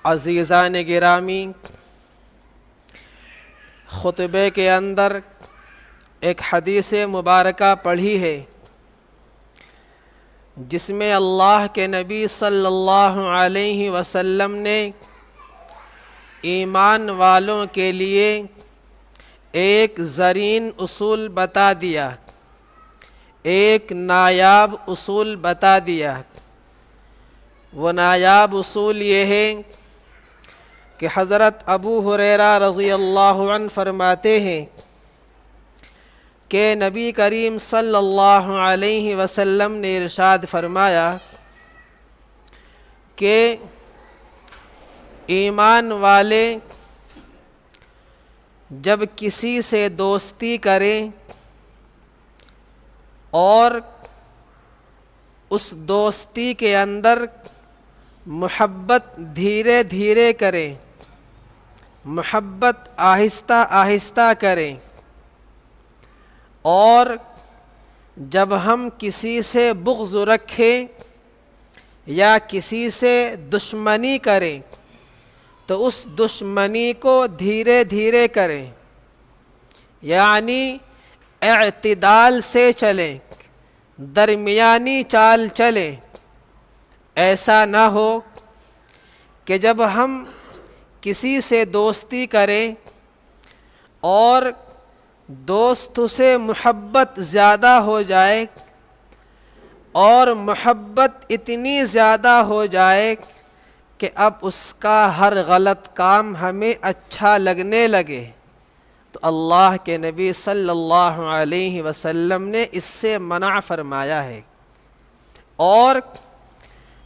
عزیزان گرامی، خطبے کے اندر ایک حدیث مبارکہ پڑھی ہے جس میں اللہ کے نبی صلی اللہ علیہ وسلم نے ایمان والوں کے لیے ایک زرین اصول بتا دیا، ایک نایاب اصول بتا دیا۔ وہ نایاب اصول یہ ہے کہ حضرت ابو ہریرہ رضی اللہ عنہ فرماتے ہیں کہ نبی کریم صلی اللہ علیہ وسلم نے ارشاد فرمایا کہ ایمان والے جب کسی سے دوستی کریں اور اس دوستی کے اندر محبت دھیرے دھیرے کریں، محبت آہستہ آہستہ کریں، اور جب ہم کسی سے بغض رکھیں یا کسی سے دشمنی کریں تو اس دشمنی کو دھیرے دھیرے کریں، یعنی اعتدال سے چلیں، درمیانی چال چلیں۔ ایسا نہ ہو کہ جب ہم کسی سے دوستی کریں اور دوست سے محبت زیادہ ہو جائے اور محبت اتنی زیادہ ہو جائے کہ اب اس کا ہر غلط کام ہمیں اچھا لگنے لگے، تو اللہ کے نبی صلی اللہ علیہ وسلم نے اس سے منع فرمایا ہے۔ اور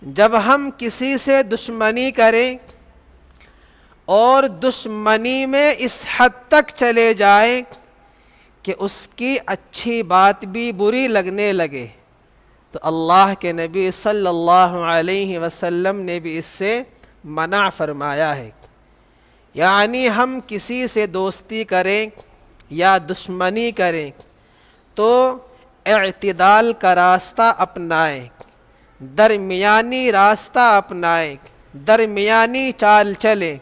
جب ہم کسی سے دشمنی کریں اور دشمنی میں اس حد تک چلے جائیں کہ اس کی اچھی بات بھی بری لگنے لگے، تو اللہ کے نبی صلی اللہ علیہ وسلم نے بھی اس سے منع فرمایا ہے۔ یعنی ہم کسی سے دوستی کریں یا دشمنی کریں تو اعتدال کا راستہ اپنائیں، درمیانی راستہ اپنائیں، درمیانی چال چلیں۔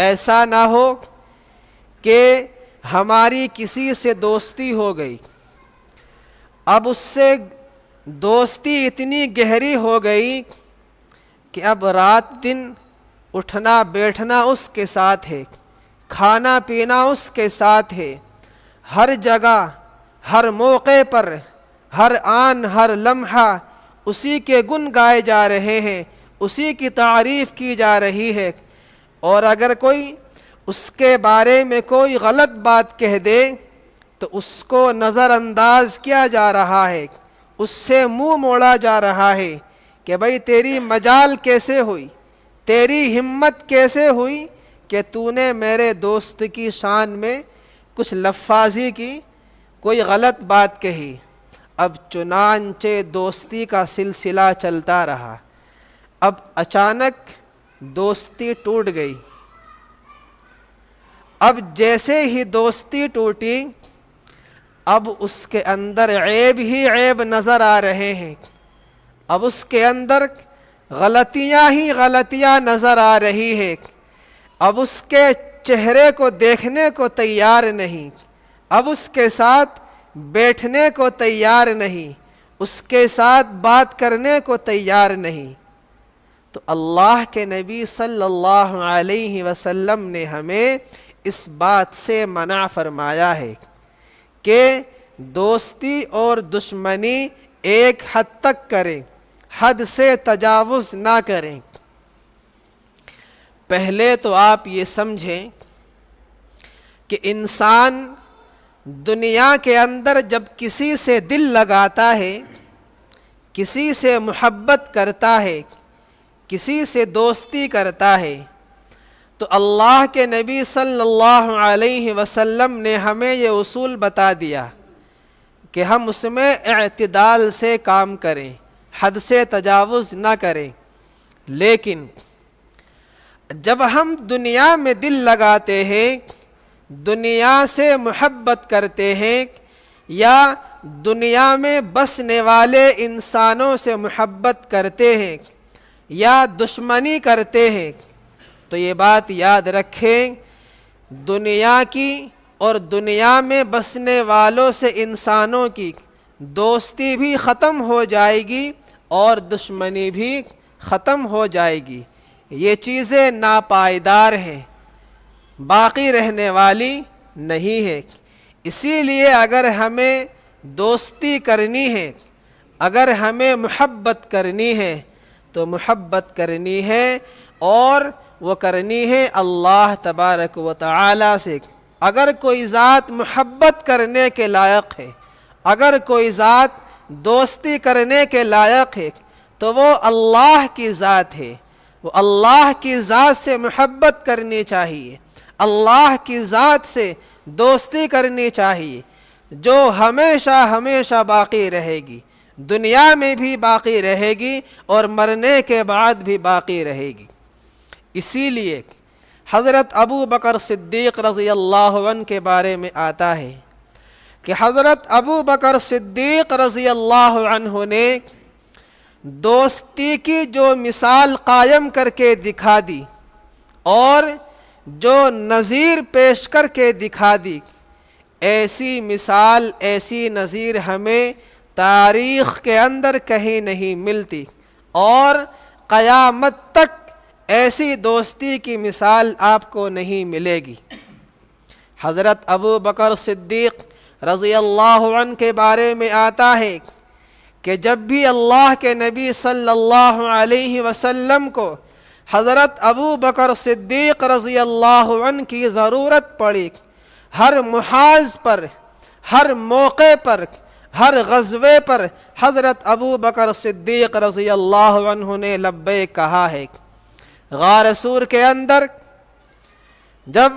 ایسا نہ ہو کہ ہماری کسی سے دوستی ہو گئی، اب اس سے دوستی اتنی گہری ہو گئی کہ اب رات دن اٹھنا بیٹھنا اس کے ساتھ ہے، کھانا پینا اس کے ساتھ ہے، ہر جگہ ہر موقع پر ہر آن ہر لمحہ اسی کے گن گائے جا رہے ہیں، اسی کی تعریف کی جا رہی ہے، اور اگر کوئی اس کے بارے میں کوئی غلط بات کہہ دے تو اس کو نظر انداز کیا جا رہا ہے، اس سے منہ موڑا جا رہا ہے کہ بھئی تیری مجال کیسے ہوئی، تیری ہمت کیسے ہوئی کہ تو نے میرے دوست کی شان میں کچھ لفاظی کی، کوئی غلط بات کہی۔ اب چنانچہ دوستی کا سلسلہ چلتا رہا، اب اچانک دوستی ٹوٹ گئی۔ اب جیسے ہی دوستی ٹوٹی، اب اس کے اندر عیب ہی عیب نظر آ رہے ہیں، اب اس کے اندر غلطیاں ہی غلطیاں نظر آ رہی ہے، اب اس کے چہرے کو دیکھنے کو تیار نہیں، اب اس کے ساتھ بیٹھنے کو تیار نہیں، اس کے ساتھ بات کرنے کو تیار نہیں۔ تو اللہ کے نبی صلی اللہ علیہ وسلم نے ہمیں اس بات سے منع فرمایا ہے کہ دوستی اور دشمنی ایک حد تک کریں، حد سے تجاوز نہ کریں۔ پہلے تو آپ یہ سمجھیں کہ انسان دنیا کے اندر جب کسی سے دل لگاتا ہے، کسی سے محبت کرتا ہے، کسی سے دوستی کرتا ہے، تو اللہ کے نبی صلی اللہ علیہ وسلم نے ہمیں یہ اصول بتا دیا کہ ہم اس میں اعتدال سے کام کریں، حد سے تجاوز نہ کریں۔ لیکن جب ہم دنیا میں دل لگاتے ہیں، دنیا سے محبت کرتے ہیں، یا دنیا میں بسنے والے انسانوں سے محبت کرتے ہیں یا دشمنی کرتے ہیں، تو یہ بات یاد رکھیں، دنیا کی اور دنیا میں بسنے والوں سے انسانوں کی دوستی بھی ختم ہو جائے گی اور دشمنی بھی ختم ہو جائے گی۔ یہ چیزیں ناپائیدار ہیں، باقی رہنے والی نہیں ہے۔ اسی لیے اگر ہمیں دوستی کرنی ہے، اگر ہمیں محبت کرنی ہے تو محبت کرنی ہے، اور وہ کرنی ہے اللہ تبارک و تعالی سے۔ اگر کوئی ذات محبت کرنے کے لائق ہے، اگر کوئی ذات دوستی کرنے کے لائق ہے تو وہ اللہ کی ذات ہے۔ وہ اللہ کی ذات سے محبت کرنی چاہیے، اللہ کی ذات سے دوستی کرنی چاہیے، جو ہمیشہ ہمیشہ باقی رہے گی، دنیا میں بھی باقی رہے گی اور مرنے کے بعد بھی باقی رہے گی۔ اسی لیے حضرت ابو بکر صدیق رضی اللہ عنہ کے بارے میں آتا ہے کہ حضرت ابو بکر صدیق رضی اللہ عنہ نے دوستی کی جو مثال قائم کر کے دکھا دی اور جو نظیر پیش کر کے دکھا دی، ایسی مثال، ایسی نظیر ہمیں تاریخ کے اندر کہیں نہیں ملتی، اور قیامت تک ایسی دوستی کی مثال آپ کو نہیں ملے گی۔ حضرت ابو بکر صدیق رضی اللہ عنہ کے بارے میں آتا ہے کہ جب بھی اللہ کے نبی صلی اللہ علیہ وسلم کو حضرت ابو بکر صدیق رضی اللہ عنہ کی ضرورت پڑی، ہر محاذ پر، ہر موقع پر، ہر غزوے پر حضرت ابو بکر صدیق رضی اللہ عنہ نے لبیک کہا ہے۔ غار سور کے اندر جب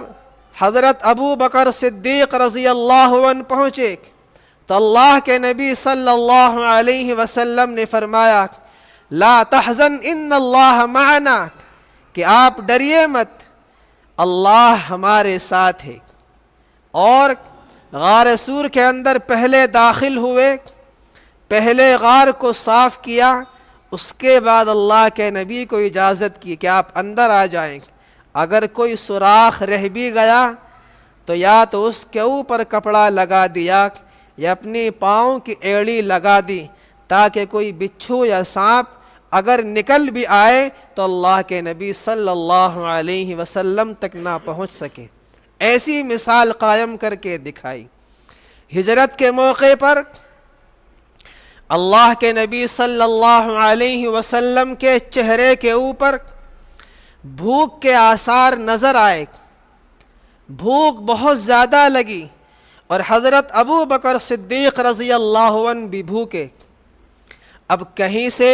حضرت ابو بکر صدیق رضی اللہ عنہ پہنچے تو اللہ کے نبی صلی اللہ علیہ وسلم نے فرمایا لا تحزن ان اللہ معنا، کہ آپ ڈریے مت، اللہ ہمارے ساتھ ہے۔ اور غار سور کے اندر پہلے داخل ہوئے، پہلے غار کو صاف کیا، اس کے بعد اللہ کے نبی کو اجازت کی کہ آپ اندر آ جائیں۔ اگر کوئی سوراخ رہ بھی گیا تو یا تو اس کے اوپر کپڑا لگا دیا یا اپنی پاؤں کی ایڑی لگا دی، تاکہ کوئی بچھو یا سانپ اگر نکل بھی آئے تو اللہ کے نبی صلی اللہ علیہ وسلم تک نہ پہنچ سکے۔ ایسی مثال قائم کر کے دکھائی۔ ہجرت کے موقع پر اللہ کے نبی صلی اللہ علیہ وسلم کے چہرے کے اوپر بھوک کے آثار نظر آئے، بھوک بہت زیادہ لگی، اور حضرت ابو بکر صدیق رضی اللہ عنہ بھی بھوکے۔ اب کہیں سے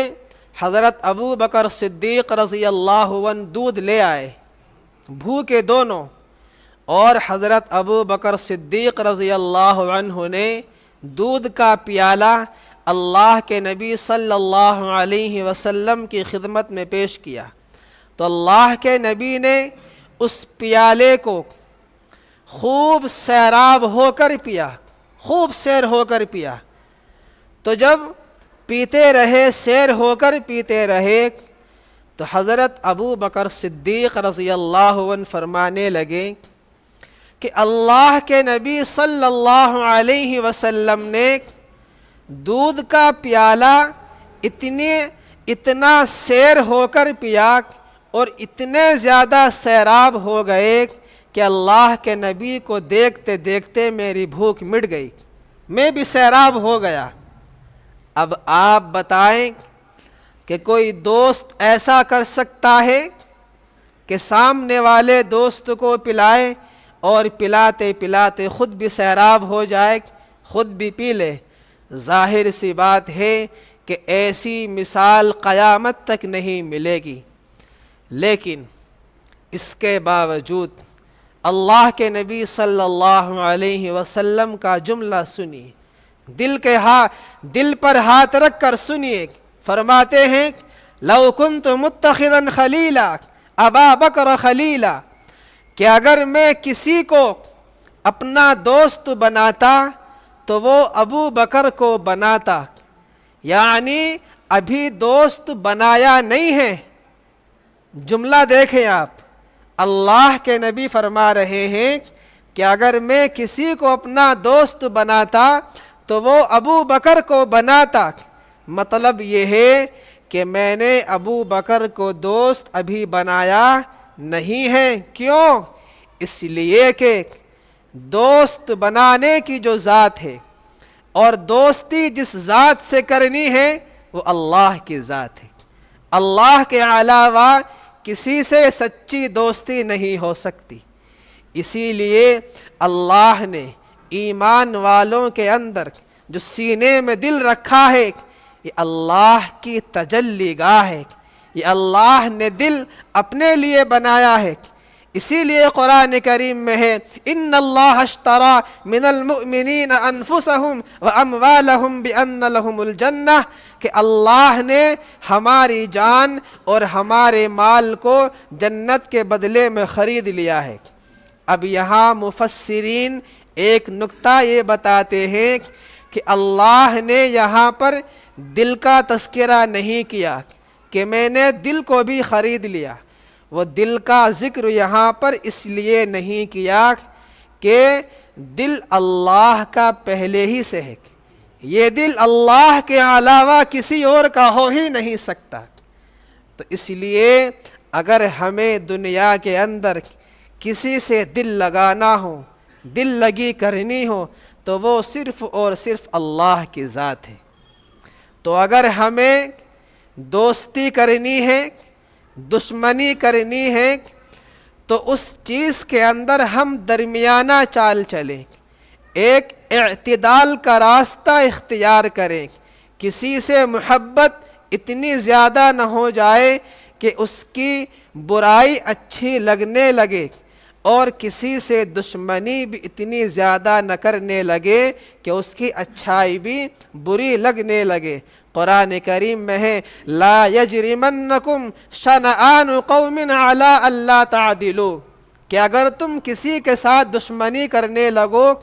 حضرت ابو بکر صدیق رضی اللہ عنہ دودھ لے آئے، بھوکے دونوں، اور حضرت ابو بکر صدیق رضی اللہ عنہ نے دودھ کا پیالہ اللہ کے نبی صلی اللہ علیہ وسلم کی خدمت میں پیش کیا، تو اللہ کے نبی نے اس پیالے کو خوب سیراب ہو کر پیا، خوب سیر ہو کر پیا۔ تو جب پیتے رہے، سیر ہو کر پیتے رہے، تو حضرت ابو بکر صدیق رضی اللہ عنہ فرمانے لگے کہ اللہ کے نبی صلی اللہ علیہ وسلم نے دودھ کا پیالہ اتنا سیر ہو کر پیا اور اتنے زیادہ سیراب ہو گئے کہ اللہ کے نبی کو دیکھتے دیکھتے میری بھوک مٹ گئی، میں بھی سیراب ہو گیا۔ اب آپ بتائیں کہ کوئی دوست ایسا کر سکتا ہے کہ سامنے والے دوست کو پلائے اور پلاتے پلاتے خود بھی سیراب ہو جائے، خود بھی پی لے؟ ظاہر سی بات ہے کہ ایسی مثال قیامت تک نہیں ملے گی۔ لیکن اس کے باوجود اللہ کے نبی صلی اللہ علیہ وسلم کا جملہ سنیے، دل پر ہاتھ رکھ کر سنیے۔ فرماتے ہیں لو کنت متخذا خلیلا ابا بکر خلیلا، کہ اگر میں کسی کو اپنا دوست بناتا تو وہ ابو بکر کو بناتا، یعنی ابھی دوست بنایا نہیں ہے۔ جملہ دیکھیں آپ، اللہ کے نبی فرما رہے ہیں کہ اگر میں کسی کو اپنا دوست بناتا تو وہ ابو بکر کو بناتا۔ مطلب یہ ہے کہ میں نے ابو بکر کو دوست ابھی بنایا نہیں ہے۔ کیوں؟ اس لیے کہ دوست بنانے کی جو ذات ہے اور دوستی جس ذات سے کرنی ہے وہ اللہ کی ذات ہے۔ اللہ کے علاوہ کسی سے سچی دوستی نہیں ہو سکتی۔ اسی لیے اللہ نے ایمان والوں کے اندر جو سینے میں دل رکھا ہے، یہ اللہ کی تجلی گاہ ہے، یہ اللہ نے دل اپنے لیے بنایا ہے۔ اسی لیے قرآن کریم میں ہے ان اللہ اشترى من المؤمنین انفسهم واموالهم بان لهم الجنہ، کہ اللہ نے ہماری جان اور ہمارے مال کو جنت کے بدلے میں خرید لیا ہے۔ اب یہاں مفسرین ایک نکتہ یہ بتاتے ہیں کہ اللہ نے یہاں پر دل کا تذکرہ نہیں کیا کہ میں نے دل کو بھی خرید لیا۔ وہ دل کا ذکر یہاں پر اس لیے نہیں کیا کہ دل اللہ کا پہلے ہی سے ہے، یہ دل اللہ کے علاوہ کسی اور کا ہو ہی نہیں سکتا۔ تو اس لیے اگر ہمیں دنیا کے اندر کسی سے دل لگانا ہو، دل لگی کرنی ہو، تو وہ صرف اور صرف اللہ کی ذات ہے۔ تو اگر ہمیں دوستی کرنی ہے، دشمنی کرنی ہے، تو اس چیز کے اندر ہم درمیانہ چال چلیں، ایک اعتدال کا راستہ اختیار کریں۔ کسی سے محبت اتنی زیادہ نہ ہو جائے کہ اس کی برائی اچھی لگنے لگے، اور کسی سے دشمنی بھی اتنی زیادہ نہ کرنے لگے کہ اس کی اچھائی بھی بری لگنے لگے۔ قرآن کریم میں ہے لا یجرمنکم شنآن قوم علی الا تعدلوا، کہ اگر تم کسی کے ساتھ دشمنی کرنے لگو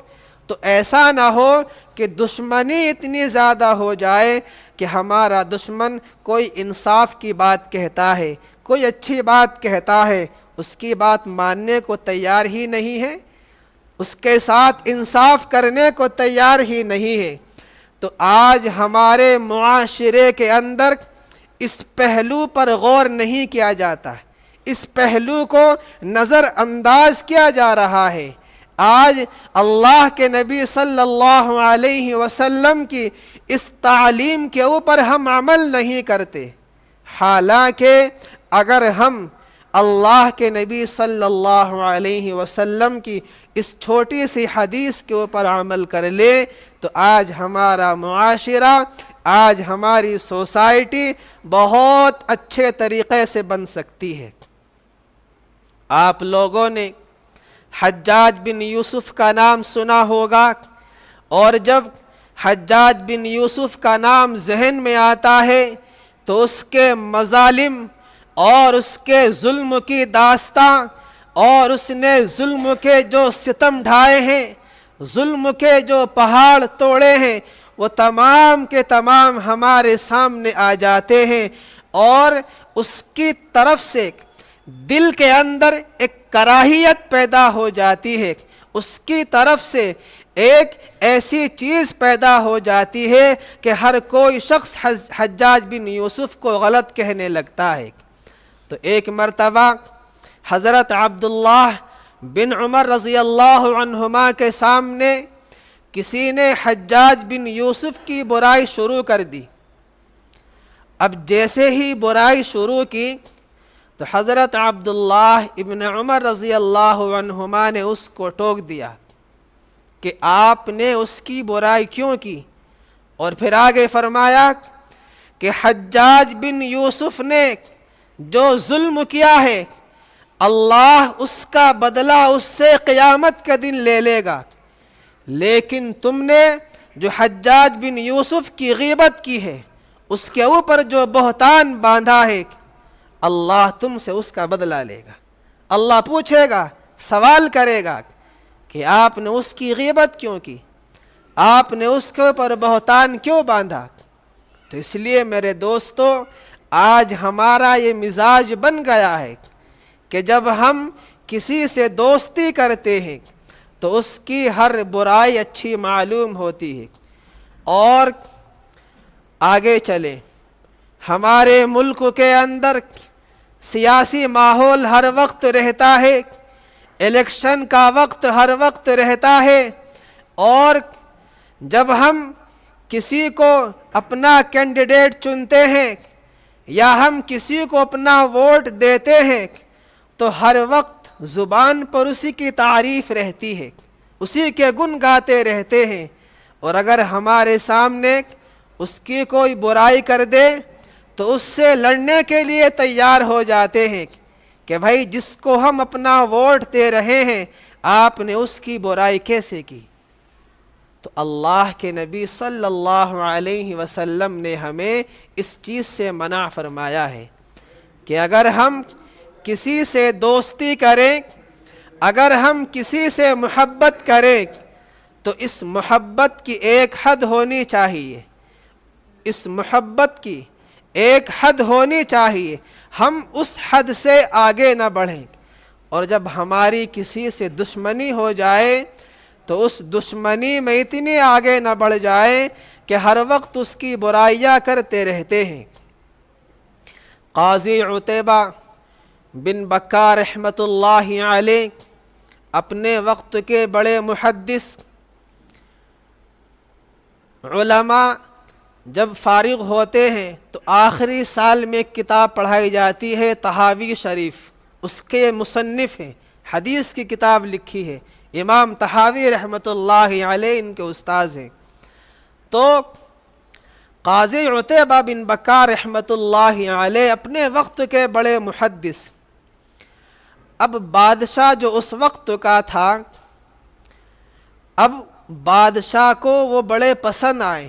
تو ایسا نہ ہو کہ دشمنی اتنی زیادہ ہو جائے کہ ہمارا دشمن کوئی انصاف کی بات کہتا ہے، کوئی اچھی بات کہتا ہے، اس کی بات ماننے کو تیار ہی نہیں ہے، اس کے ساتھ انصاف کرنے کو تیار ہی نہیں ہے۔ تو آج ہمارے معاشرے کے اندر اس پہلو پر غور نہیں کیا جاتا، اس پہلو کو نظر انداز کیا جا رہا ہے۔ آج اللہ کے نبی صلی اللہ علیہ وسلم کی اس تعلیم کے اوپر ہم عمل نہیں کرتے، حالانکہ اگر ہم اللہ کے نبی صلی اللہ علیہ وسلم کی اس چھوٹی سی حدیث کے اوپر عمل کر لے تو آج ہمارا معاشرہ، آج ہماری سوسائٹی بہت اچھے طریقے سے بن سکتی ہے۔ آپ لوگوں نے حجاج بن یوسف کا نام سنا ہوگا، اور جب حجاج بن یوسف کا نام ذہن میں آتا ہے تو اس کے مظالم اور اس کے ظلم کی داستاں، اور اس نے ظلم کے جو ستم ڈھائے ہیں، ظلم کے جو پہاڑ توڑے ہیں، وہ تمام کے تمام ہمارے سامنے آ جاتے ہیں، اور اس کی طرف سے دل کے اندر ایک کراہیت پیدا ہو جاتی ہے، اس کی طرف سے ایک ایسی چیز پیدا ہو جاتی ہے کہ ہر کوئی شخص حجاج بن یوسف کو غلط کہنے لگتا ہے۔ تو ایک مرتبہ حضرت عبداللہ بن عمر رضی اللہ عنہما کے سامنے کسی نے حجاج بن یوسف کی برائی شروع کر دی۔ اب جیسے ہی برائی شروع کی تو حضرت عبداللہ ابن عمر رضی اللہ عنہما نے اس کو ٹوک دیا کہ آپ نے اس کی برائی کیوں کی، اور پھر آگے فرمایا کہ حجاج بن یوسف نے جو ظلم کیا ہے اللہ اس کا بدلہ اس سے قیامت کے دن لے لے گا، لیکن تم نے جو حجاج بن یوسف کی غیبت کی ہے، اس کے اوپر جو بہتان باندھا ہے، اللہ تم سے اس کا بدلہ لے گا۔ اللہ پوچھے گا، سوال کرے گا کہ آپ نے اس کی غیبت کیوں کی، آپ نے اس کے اوپر بہتان کیوں باندھا۔ تو اس لیے میرے دوستو، آج ہمارا یہ مزاج بن گیا ہے کہ جب ہم کسی سے دوستی کرتے ہیں تو اس کی ہر برائی اچھی معلوم ہوتی ہے۔ اور آگے چلیں، ہمارے ملک کے اندر سیاسی ماحول ہر وقت رہتا ہے، الیکشن کا وقت ہر وقت رہتا ہے، اور جب ہم کسی کو اپنا کینڈیڈیٹ چنتے ہیں یا ہم کسی کو اپنا ووٹ دیتے ہیں تو ہر وقت زبان پر اسی کی تعریف رہتی ہے، اسی کے گن گاتے رہتے ہیں، اور اگر ہمارے سامنے اس کی کوئی برائی کر دے تو اس سے لڑنے کے لیے تیار ہو جاتے ہیں کہ بھائی جس کو ہم اپنا ووٹ دے رہے ہیں آپ نے اس کی برائی کیسے کی؟ تو اللہ کے نبی صلی اللہ علیہ وسلم نے ہمیں اس چیز سے منع فرمایا ہے کہ اگر ہم کسی سے دوستی کریں، اگر ہم کسی سے محبت کریں تو اس محبت کی ایک حد ہونی چاہیے، اس محبت کی ایک حد ہونی چاہیے، ہم اس حد سے آگے نہ بڑھیں، اور جب ہماری کسی سے دشمنی ہو جائے تو اس دشمنی میں اتنی آگے نہ بڑھ جائے کہ ہر وقت اس کی برائیاں کرتے رہتے ہیں۔ قاضی عتیبہ بن بکار رحمۃ اللہ علیہ اپنے وقت کے بڑے محدث، علماء جب فارغ ہوتے ہیں تو آخری سال میں ایک کتاب پڑھائی جاتی ہے طحاوی شریف، اس کے مصنف ہیں، حدیث کی کتاب لکھی ہے امام طحاوی رحمۃ اللہ علیہ، ان کے استاذ ہیں۔ تو قاضی عتیبہ بن بکار رحمۃ اللہ علیہ اپنے وقت کے بڑے محدث، اب بادشاہ جو اس وقت کا تھا، اب بادشاہ کو وہ بڑے پسند آئے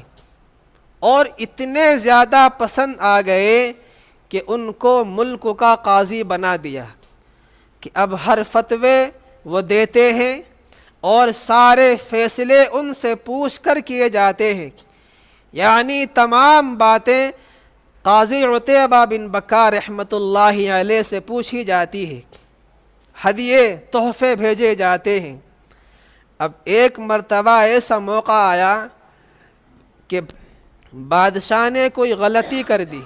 اور اتنے زیادہ پسند آ گئے کہ ان کو ملک کا قاضی بنا دیا کہ اب ہر فتوے وہ دیتے ہیں اور سارے فیصلے ان سے پوچھ کر کیے جاتے ہیں، یعنی تمام باتیں قاضی عتیبہ بن بکار رحمۃ اللہ علیہ سے پوچھی جاتی ہے، ہدیے تحفے بھیجے جاتے ہیں۔ اب ایک مرتبہ ایسا موقع آیا کہ بادشاہ نے کوئی غلطی کر دی،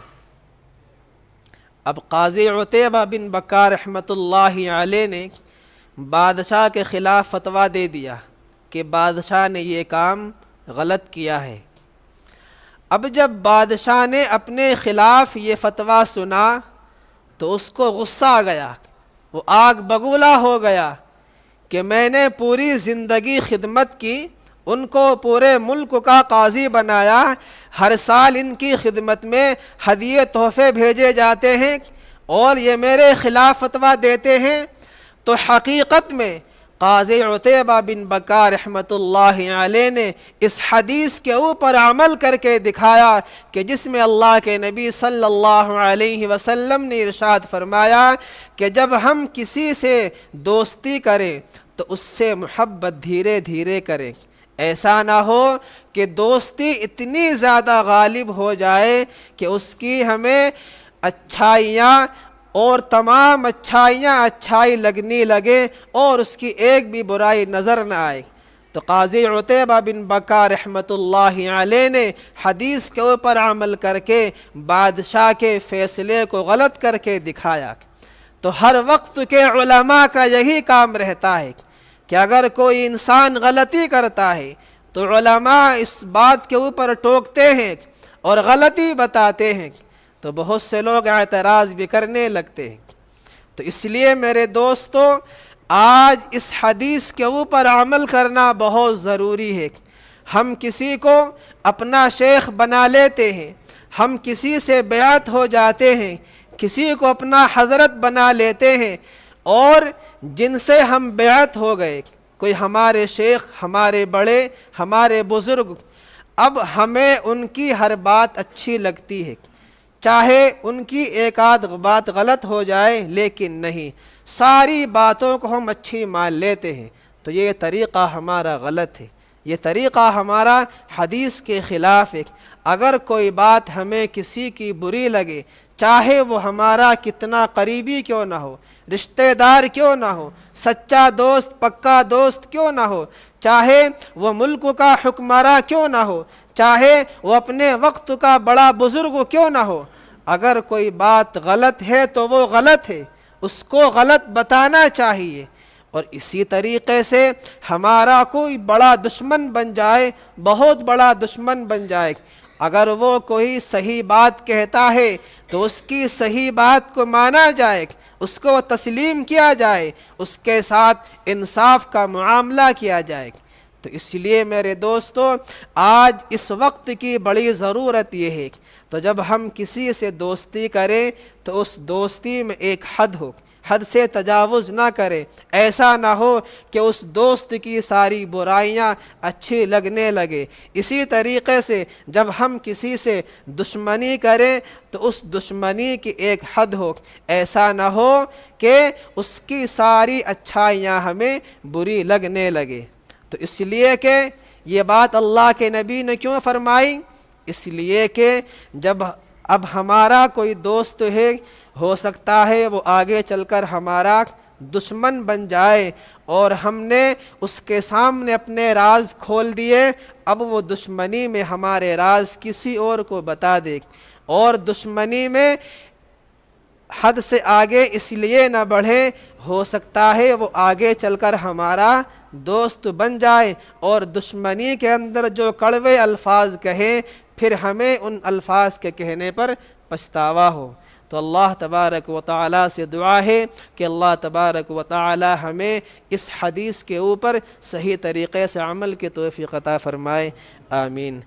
اب قاضی عتیبہ بن بکار رحمۃ اللہ علیہ نے بادشاہ کے خلاف فتویٰ دے دیا کہ بادشاہ نے یہ کام غلط کیا ہے۔ اب جب بادشاہ نے اپنے خلاف یہ فتویٰ سنا تو اس کو غصہ آ گیا، وہ آگ بگولا ہو گیا کہ میں نے پوری زندگی خدمت کی، ان کو پورے ملک کا قاضی بنایا، ہر سال ان کی خدمت میں ہدیے تحفے بھیجے جاتے ہیں اور یہ میرے خلاف فتویٰ دیتے ہیں۔ تو حقیقت میں قاضی عتیبہ بن بکار رحمۃ اللہ علیہ نے اس حدیث کے اوپر عمل کر کے دکھایا کہ جس میں اللہ کے نبی صلی اللہ علیہ وسلم نے ارشاد فرمایا کہ جب ہم کسی سے دوستی کریں تو اس سے محبت دھیرے دھیرے کریں، ایسا نہ ہو کہ دوستی اتنی زیادہ غالب ہو جائے کہ اس کی ہمیں اچھائیاں اور تمام اچھائیاں اچھائی لگنے لگے اور اس کی ایک بھی برائی نظر نہ آئے۔ تو قاضی عتیبہ بن بکار رحمۃ اللہ علیہ نے حدیث کے اوپر عمل کر کے بادشاہ کے فیصلے کو غلط کر کے دکھایا۔ تو ہر وقت کے علماء کا یہی کام رہتا ہے کہ اگر کوئی انسان غلطی کرتا ہے تو علماء اس بات کے اوپر ٹوکتے ہیں اور غلطی بتاتے ہیں، تو بہت سے لوگ اعتراض بھی کرنے لگتے ہیں۔ تو اس لیے میرے دوستو، آج اس حدیث کے اوپر عمل کرنا بہت ضروری ہے۔ ہم کسی کو اپنا شیخ بنا لیتے ہیں، ہم کسی سے بیعت ہو جاتے ہیں، کسی کو اپنا حضرت بنا لیتے ہیں، اور جن سے ہم بیعت ہو گئے، کوئی ہمارے شیخ، ہمارے بڑے، ہمارے بزرگ، اب ہمیں ان کی ہر بات اچھی لگتی ہے، چاہے ان کی ایک آدھ بات غلط ہو جائے، لیکن نہیں، ساری باتوں کو ہم اچھی مان لیتے ہیں۔ تو یہ طریقہ ہمارا غلط ہے، یہ طریقہ ہمارا حدیث کے خلاف ہے۔ اگر کوئی بات ہمیں کسی کی بری لگے، چاہے وہ ہمارا کتنا قریبی کیوں نہ ہو، رشتہ دار کیوں نہ ہو، سچا دوست پکا دوست کیوں نہ ہو، چاہے وہ ملک کا حکمراں کیوں نہ ہو، چاہے وہ اپنے وقت کا بڑا بزرگ کیوں نہ ہو، اگر کوئی بات غلط ہے تو وہ غلط ہے، اس کو غلط بتانا چاہیے۔ اور اسی طریقے سے ہمارا کوئی بڑا دشمن بن جائے، بہت بڑا دشمن بن جائے، اگر وہ کوئی صحیح بات کہتا ہے تو اس کی صحیح بات کو مانا جائے، اس کو تسلیم کیا جائے، اس کے ساتھ انصاف کا معاملہ کیا جائے۔ تو اس لیے میرے دوستو، آج اس وقت کی بڑی ضرورت یہ ہے، تو جب ہم کسی سے دوستی کریں تو اس دوستی میں ایک حد ہو، حد سے تجاوز نہ کرے، ایسا نہ ہو کہ اس دوست کی ساری برائیاں اچھی لگنے لگے۔ اسی طریقے سے جب ہم کسی سے دشمنی کریں تو اس دشمنی کی ایک حد ہو، ایسا نہ ہو کہ اس کی ساری اچھائیاں ہمیں بری لگنے لگے۔ تو اس لیے کہ یہ بات اللہ کے نبی نے کیوں فرمائی؟ اس لیے کہ جب اب ہمارا کوئی دوست ہے، ہو سکتا ہے وہ آگے چل کر ہمارا دشمن بن جائے، اور ہم نے اس کے سامنے اپنے راز کھول دیے، اب وہ دشمنی میں ہمارے راز کسی اور کو بتا دے، اور دشمنی میں حد سے آگے اس لیے نہ بڑھے، ہو سکتا ہے وہ آگے چل کر ہمارا دوست بن جائے، اور دشمنی کے اندر جو کڑوے الفاظ کہیں پھر ہمیں ان الفاظ کے کہنے پر پچھتاوا ہو۔ تو اللہ تبارک و تعالیٰ سے دعا ہے کہ اللہ تبارک و تعالیٰ ہمیں اس حدیث کے اوپر صحیح طریقے سے عمل کی توفیق عطا فرمائے، آمین۔